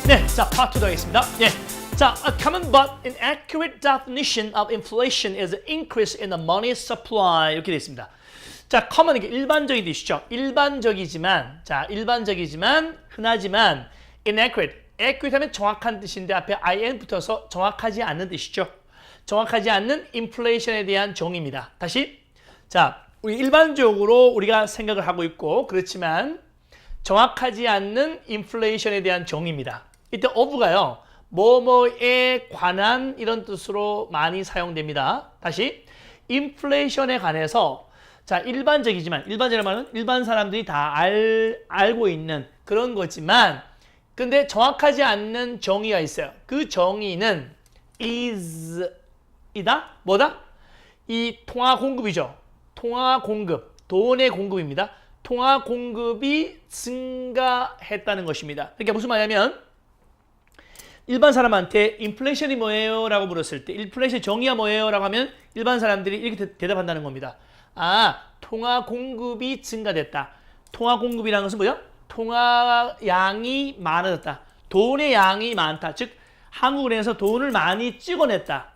네, 자, 파트 2 하겠습니다. 예. 자, a common but inaccurate definition of inflation is an increase in the money supply. 이렇게 되어 있습니다. 자, common 이게 일반적인 뜻이죠. 일반적이지만, 흔하지만 inaccurate. accurate 하면 정확한 뜻인데 앞에 in 붙어서 정확하지 않는 뜻이죠. 정확하지 않는 inflation에 대한 정의입니다. 다시. 자, 우리 일반적으로 우리가 생각을 하고 있고 그렇지만 정확하지 않는 인플레이션에 대한 정의입니다. 이때 of가요. 뭐뭐에 관한 이런 뜻으로 많이 사용됩니다. 다시 인플레이션에 관해서 자 일반적이라는 말은 일반 사람들이 다 알고 있는 그런 거지만 근데 정확하지 않는 정의가 있어요. 그 정의는 is이다? 뭐다? 이 통화 공급이죠. 통화 공급, 돈의 공급입니다. 통화 공급이 증가했다는 것입니다. 그러니까 무슨 말이냐면 일반 사람한테 인플레이션이 뭐예요? 라고 물었을 때 인플레이션 정의가 뭐예요? 라고 하면 일반 사람들이 이렇게 대답한다는 겁니다. 아, 통화 공급이 증가됐다. 통화 공급이라는 것은 뭐예요? 통화 양이 많아졌다. 돈의 양이 많다. 즉 한국은행에서 돈을 많이 찍어냈다.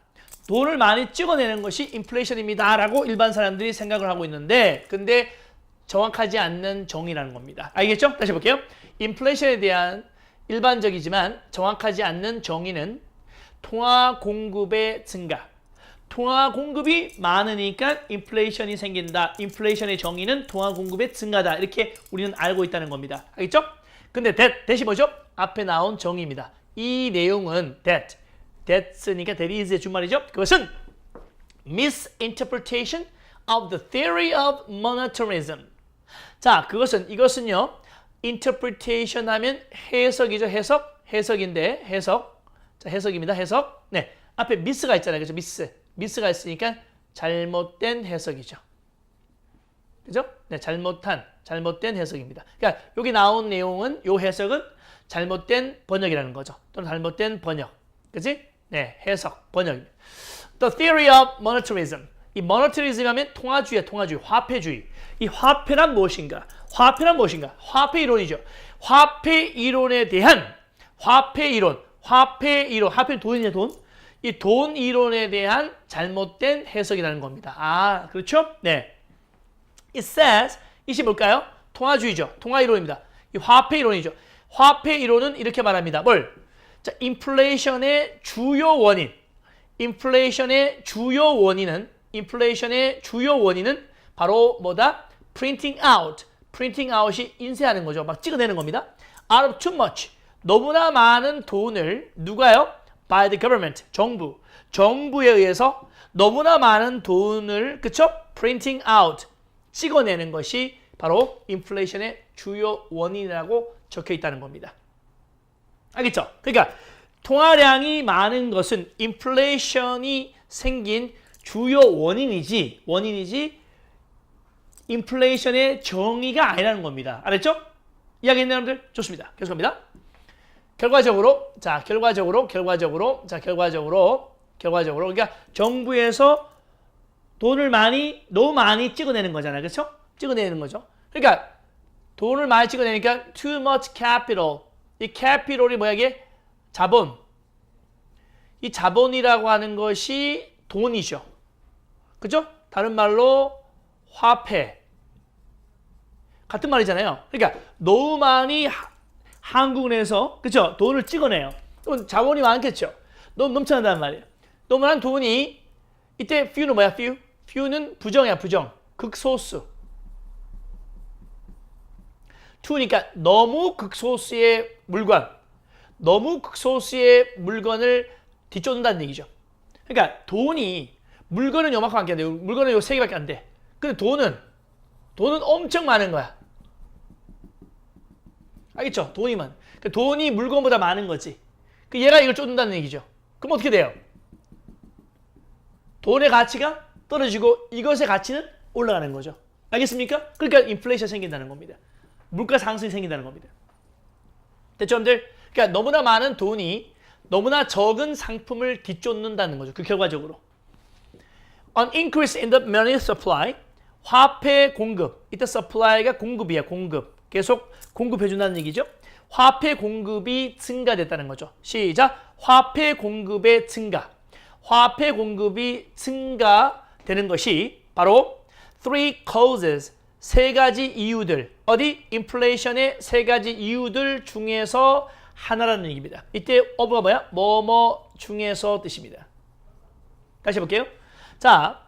돈을 많이 찍어내는 것이 인플레이션입니다. 라고 일반 사람들이 생각을 하고 있는데 근데 정확하지 않는 정의라는 겁니다. 알겠죠? 다시 볼게요. 인플레이션에 대한 일반적이지만 정확하지 않는 정의는 통화 공급의 증가. 통화 공급이 많으니까 인플레이션이 생긴다. 인플레이션의 정의는 통화 공급의 증가다. 이렇게 우리는 알고 있다는 겁니다. 알겠죠? 근데 that이 뭐죠? 앞에 나온 정의입니다. 이 내용은 that으니까 that is의 준말이죠. 그것은 misinterpretation of the theory of monetarism. 자, 이것은요. interpretation 하면 해석이죠. 해석인데 해석. 자, 해석입니다. 해석. 네. 앞에 miss가 있잖아요. 그죠? miss가 있으니까 잘못된 해석이죠. 그죠? 네, 잘못된 해석입니다. 그러니까 여기 나온 내용은 요 해석은 잘못된 번역이라는 거죠. 또는 잘못된 번역. 그지? 네, 해석, 번역입니다. The theory of monetarism. 이 monetarism 하면 통화주의, 화폐주의. 이 화폐란 무엇인가? 화폐 이론이죠. 화폐 이론에 대한 화폐는 돈이냐, 돈? 이 돈 이론에 대한 잘못된 해석이라는 겁니다. 아, 그렇죠? 네. It says, 이것이 뭘까요? 통화주의죠. 통화 이론입니다. 이 화폐 이론이죠. 화폐 이론은 이렇게 말합니다. 뭘? 자, 인플레이션의 주요 원인은 바로 뭐다? printing out이 인쇄하는 거죠. 막 찍어내는 겁니다. out of too much. 너무나 많은 돈을 누가요? by the government. 정부에 의해서 너무나 많은 돈을 그쵸? printing out. 찍어내는 것이 바로 인플레이션의 주요 원인이라고 적혀 있다는 겁니다. 알겠죠? 그러니까 통화량이 많은 것은 인플레이션이 생긴 주요 원인이지 인플레이션의 정의가 아니라는 겁니다. 알았죠? 이해하겠나요, 여러분들? 좋습니다. 계속합니다. 결과적으로 그러니까 정부에서 돈을 너무 많이 찍어내는 거잖아요. 그렇죠? 찍어내는 거죠. 그러니까 돈을 많이 찍어내니까 too much capital. 이 capital이 뭐야 이게? 자본. 이 자본이라고 하는 것이 돈이죠. 그죠? 다른 말로 화폐. 같은 말이잖아요. 그러니까 너무 많이 한국은행에서 그죠? 돈을 찍어내요. 그럼 자본이 많겠죠. 너무 넘쳐난다는 말이에요. 너무 많은 돈이 이때 few는 뭐야? few는 부정이야. 극소수. to니까 너무 극소수의 물건을 뒤쫓는다는 얘기죠. 그러니까 물건은 요만큼밖에 안 돼. 물건은 요 3개밖에 안 돼. 근데 돈은 엄청 많은 거야. 알겠죠? 돈이 물건보다 많은 거지. 얘가 이걸 쫓는다는 얘기죠. 그럼 어떻게 돼요? 돈의 가치가 떨어지고 이것의 가치는 올라가는 거죠. 알겠습니까? 그러니까 인플레이션 생긴다는 겁니다. 물가 상승이 생긴다는 겁니다. 됐죠, 여러분들? 그러니까 너무나 많은 돈이 너무나 적은 상품을 뒤쫓는다는 거죠. 그 결과적으로. An increase in the money supply. 화폐 공급. 이때 supply가 공급이야, 공급. 계속 공급해준다는 얘기죠. 화폐 공급이 증가됐다는 거죠. 시작. 화폐 공급의 증가. 화폐 공급이 증가되는 것이 바로 three causes, 세 가지 이유들. 어디? 인플레이션의 세 가지 이유들 중에서 하나라는 얘기입니다. 이때 of가 뭐야? 뭐뭐 중에서 뜻입니다. 다시 해볼게요. 자,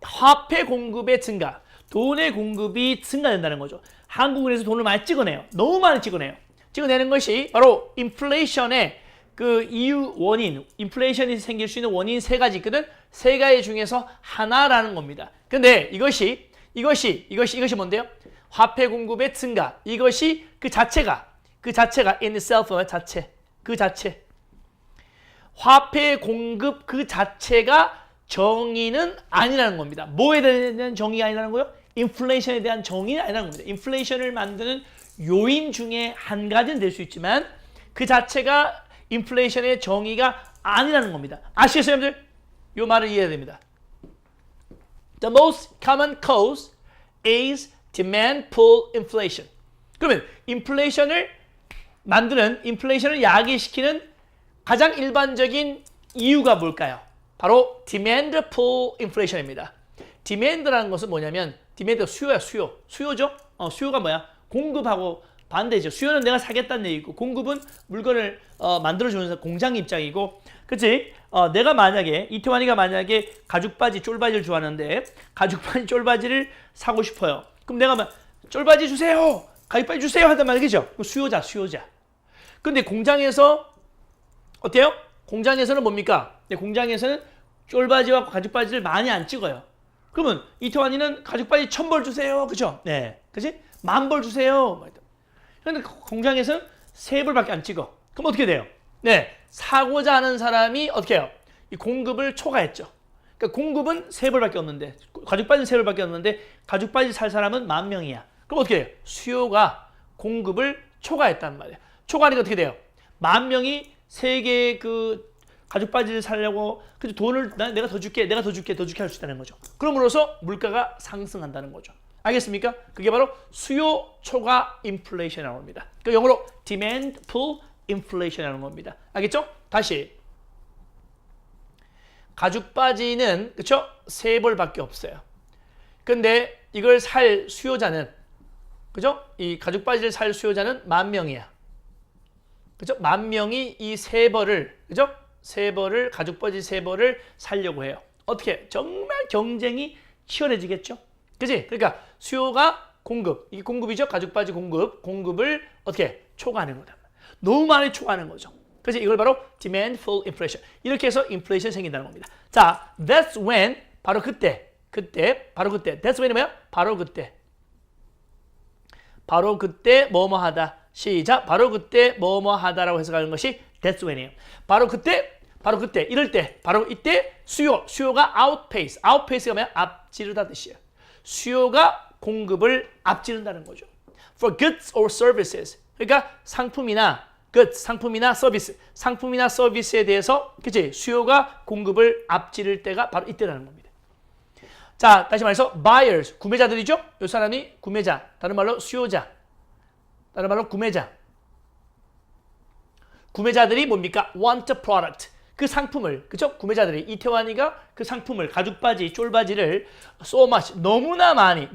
화폐 공급의 증가, 돈의 공급이 증가된다는 거죠. 한국은행에서 돈을 많이 찍어내요. 너무 많이 찍어내요. 찍어내는 것이 바로 인플레이션의 그 이유 원인, 인플레이션이 생길 수 있는 원인 세 가지 있거든. 세 가지 중에서 하나라는 겁니다. 근데 이것이 뭔데요? 화폐 공급의 증가. 이것이 그 자체가 in itself 자체. 그 자체. 화폐 공급 그 자체가 정의는 아니라는 겁니다. 뭐에 대한 정의가 아니라는 거요? 인플레이션에 대한 정의는 아니라는 겁니다. 인플레이션을 만드는 요인 중에 한 가지는 될 수 있지만 그 자체가 인플레이션의 정의가 아니라는 겁니다. 아시겠어요, 여러분들? 이 말을 이해해야 됩니다. The most common cause is demand pull inflation. 그러면 인플레이션을 야기시키는 가장 일반적인 이유가 뭘까요? 바로 demand pull inflation입니다. demand라는 것은 뭐냐면 demand가 수요야, 수요죠? 수요가 뭐야? 공급하고 반대죠. 수요는 내가 사겠다는 얘기고 공급은 물건을 만들어주는 공장 입장이고, 그치? 내가 만약에 이태환이가 만약에 가죽바지, 쫄바지를 좋아하는데 가죽바지, 쫄바지를 사고 싶어요. 그럼 내가 막 쫄바지 주세요, 가죽바지 주세요 하단 말이죠. 수요자. 근데 공장에서 어때요? 공장에서는 뭡니까? 공장에서는 쫄바지와 가죽바지를 많이 안 찍어요. 그러면 이태환이는 가죽바지 1000벌 주세요, 그죠? 네, 그치? 10,000벌 주세요. 근데 공장에서는 3벌밖에 안 찍어. 그럼 어떻게 돼요? 네, 사고자 하는 사람이 어떻게 해요? 이 공급을 초과했죠. 그러니까 공급은 3벌밖에 없는데, 가죽바지는 3벌밖에 없는데 가죽바지 살 사람은 10,000명이야. 그럼 어떻게 해요? 수요가 공급을 초과했단 말이에요. 초과하니까 어떻게 돼요? 10,000명이 3개의 그 가죽바지를 사려고 그 돈을 내가 더 줄게 할 수 있다는 거죠. 그럼으로써 물가가 상승한다는 거죠. 알겠습니까? 그게 바로 수요 초과 인플레이션이라는 겁니다. 그 영어로 demand pull inflation이라는 겁니다. 알겠죠? 다시 가죽바지는 그쵸? 3벌밖에 없어요. 근데 이걸 살 수요자는 그죠? 이 가죽바지를 살 수요자는 10,000명이야. 그죠? 10,000명이 이 3벌을 그죠? 3벌을 가죽바지 3벌을 살려고 해요. 어떻게? 정말 경쟁이 치열해지겠죠? 그지? 그러니까 수요가 공급, 이게 공급이죠. 가죽바지 공급을 어떻게 초과하는 거다. 너무 많이 초과하는 거죠. 그래서 이걸 바로 demand pull inflation. 이렇게 해서 인플레이션 생긴다는 겁니다. 자, that's when 바로 그때. that's when이 뭐야? 바로 그때 뭐뭐 하다. 시작. 바로 그때 뭐뭐 하다라고 해석하는 것이 that's when이에요. 바로 그때 이럴 때 바로 이때 수요가 outpace가 뭐야? 앞지르다 뜻이에요. 수요가 공급을 앞지른다는 거죠. For goods or services. 그러니까 상품이나 서비스에 대해서 그치? 수요가 공급을 앞지를 때가 바로 이때라는 겁니다. 자, 다시 말해서 buyers, 구매자들이죠? 이 사람이 구매자, 다른 말로 수요자, 다른 말로 구매자. 구매자들이 뭡니까? want a product. 그 상품을, 그죠? 구매자들이, 이태환이가 그 상품을, 가죽바지, 쫄바지를 so much, 너무나 많이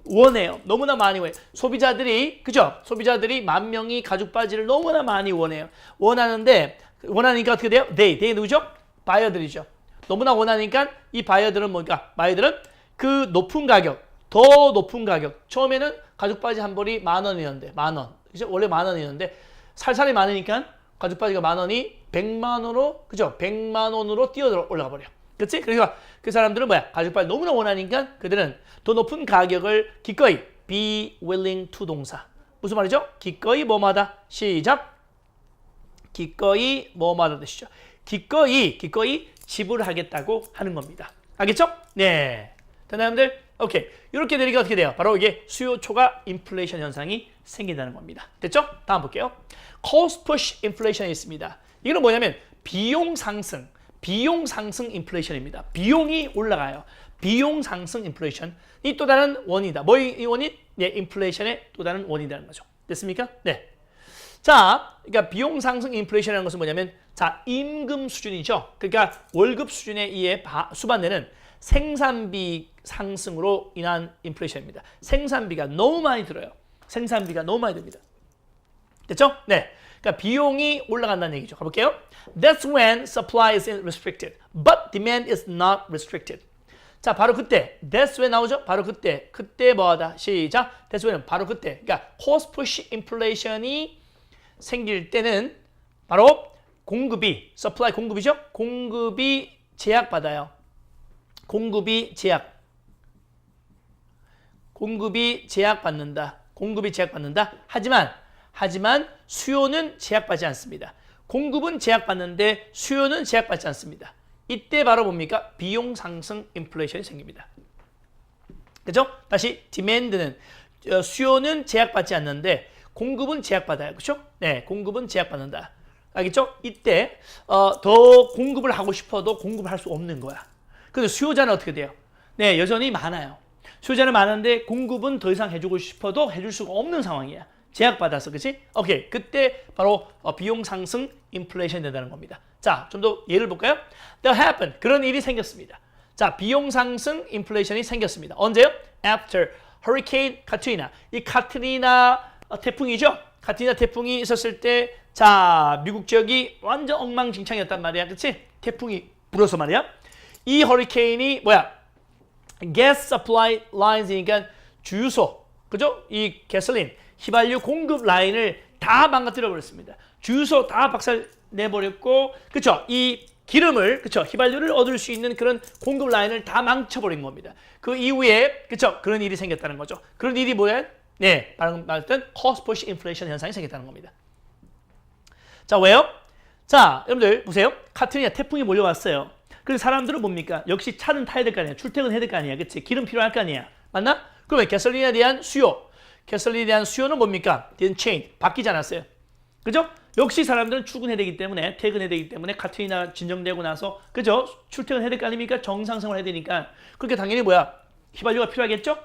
원해요. 너무나 많이 원해요. 소비자들이, 그죠? 소비자들이 10,000명이 가죽바지를 너무나 많이 원해요. 원하니까 어떻게 돼요? they 누구죠? 바이어들이죠. 너무나 원하니까 이 바이어들은 뭔가? 바이어들은 그 높은 가격, 더 높은 가격. 처음에는 가죽바지 한 벌이 10,000원이었는데, 10,000원. 그죠? 원래 10,000원이었는데, 살 사람이 많으니까 가죽바지가 10,000원이 100만 원으로, 그죠? 100만 원으로 뛰어 올라가 버려. 그렇지? 그러니까 그 사람들은 뭐야? 가죽바지 너무나 원하니까 그들은 더 높은 가격을 기꺼이 be willing to 동사. 무슨 말이죠? 기꺼이 뭐마다. 시작. 기꺼이 뭐마다 뜻이죠. 기꺼이 지불하겠다고 하는 겁니다. 알겠죠? 네. 됐나요, 여러분들? 오케이. 이렇게 되니까 어떻게 돼요? 바로 이게 수요 초과 인플레이션 현상이 생긴다는 겁니다. 됐죠? 다음 볼게요. cost push inflation이 있습니다. 이거는 뭐냐면 비용 상승 인플레이션입니다. 비용이 올라가요. 비용 상승 인플레이션. 이 또 다른 원인이다. 이 원인? 예, 인플레이션의 또 다른 원인이라는 거죠. 됐습니까? 네. 자, 그러니까 비용 상승 인플레이션이라는 것은 뭐냐면 자, 임금 수준이죠. 그러니까 월급 수준에 의해 수반되는 생산비 상승으로 인한 인플레이션입니다. 생산비가 너무 많이 들어요. 생산비가 너무 많이 듭니다. 됐죠? 네. 그러니까 비용이 올라간다는 얘기죠. 가볼게요. That's when supply is restricted, but demand is not restricted. 자, 바로 그때. That's when 나오죠? 바로 그때. 그때 뭐하다? 시작. That's when. 바로 그때. 그러니까 cost push inflation이 생길 때는 바로 공급이, supply 공급이죠? 공급이 제약받아요. 공급이 제약받는다. 공급이 제약받는다. 하지만 수요는 제약받지 않습니다. 공급은 제약받는데 수요는 제약받지 않습니다. 이때 바로 뭡니까? 비용 상승 인플레이션이 생깁니다. 그죠? 다시 demand는 수요는 제약받지 않는데 공급은 제약받아요. 그렇죠? 네, 공급은 제약받는다. 알겠죠? 이때 더 공급을 하고 싶어도 공급을 할 수 없는 거야. 근데 수요자는 어떻게 돼요? 네, 여전히 많아요. 수요자는 많은데 공급은 더 이상 해주고 싶어도 해줄 수가 없는 상황이야. 제약받아서, 그치? 오케이. 그때 바로 비용 상승 인플레이션이 된다는 겁니다. 자, 좀 더 예를 볼까요? That happened. 그런 일이 생겼습니다. 자, 비용 상승 인플레이션이 생겼습니다. 언제요? After Hurricane Katrina. 이 카트리나 태풍이죠? 카트리나 태풍이 있었을 때, 자, 미국 지역이 완전 엉망진창이었단 말이야. 그치? 태풍이 불어서 말이야. 이 허리케인이 뭐야? Gas supply lines이니까 주유소, 그죠? 이 가솔린, 휘발유 공급 라인을 다 망가뜨려 버렸습니다. 주유소 다 박살 내버렸고, 그쵸? 이 기름을, 그쵸? 휘발유를 얻을 수 있는 그런 공급 라인을 다 망쳐버린 겁니다. 그 이후에, 그쵸? 그런 일이 생겼다는 거죠. 그런 일이 뭐야? 네, 방금 말했던 cost push inflation 현상이 생겼다는 겁니다. 자, 왜요? 자, 여러분들 보세요. 카트리나 태풍이 몰려왔어요. 그래서 사람들은 뭡니까? 역시 차는 타야 될 거 아니야. 출퇴근해야 될 거 아니야. 그치? 기름 필요할 거 아니야. 맞나? 그러면 가솔린에 대한 수요. 가솔린에 대한 수요는 뭡니까? didn't change. 바뀌지 않았어요. 그죠? 역시 사람들은 출근해야 되기 때문에, 퇴근해야 되기 때문에 카트리나 진정되고 나서, 그죠? 출퇴근해야 될 거 아닙니까? 정상생활 해야 되니까. 그렇게 당연히 뭐야? 휘발유가 필요하겠죠?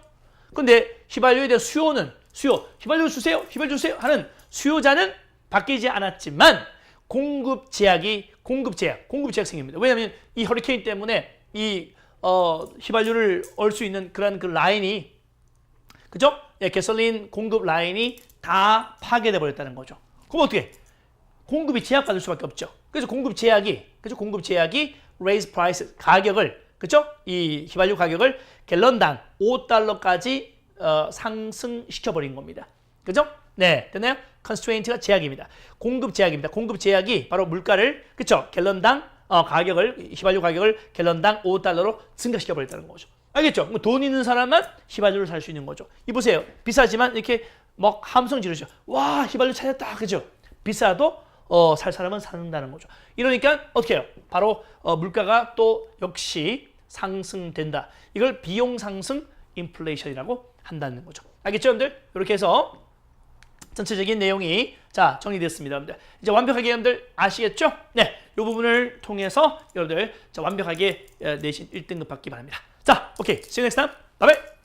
근데 휘발유에 대한 수요는, 휘발유 주세요. 휘발유 주세요. 하는 수요자는 바뀌지 않았지만, 공급 제약이 생깁니다. 왜냐하면 이 허리케인 때문에 이 휘발유를 얻을 수 있는 그런 그 라인이, 그죠? 예, 가솔린 공급 라인이 다 파괴돼 버렸다는 거죠. 그럼 어떻게? 공급이 제약받을 수밖에 없죠. 그래서 공급 제약이 raise price 가격을, 그죠? 이 휘발유 가격을 갤런당 $5까지 상승시켜 버린 겁니다. 그죠? 네, 됐나요? constraint가 제약입니다. 공급 제약입니다. 공급 제약이 바로 물가를, 그쵸? 갤런당 가격을, 휘발유 가격을 갤런당 $5로 증가시켜 버렸다는 거죠. 알겠죠? 돈 있는 사람만 휘발유를 살 수 있는 거죠. 이 보세요. 비싸지만 이렇게 막 함성 지르죠. 와, 휘발유 찾았다. 그죠? 비싸도 살 사람은 사는다는 거죠. 이러니까 어떻게 해요? 바로 물가가 또 역시 상승된다. 이걸 비용 상승 인플레이션이라고 한다는 거죠. 알겠죠, 여러분들? 이렇게 해서 전체적인 내용이 자 정리됐습니다, 여러분들. 이제 완벽하게 여러분들 아시겠죠? 네, 이 부분을 통해서 여러분들 자 완벽하게 내신 1등급 받기 바랍니다. 자, 오케이, see you next time. bye bye.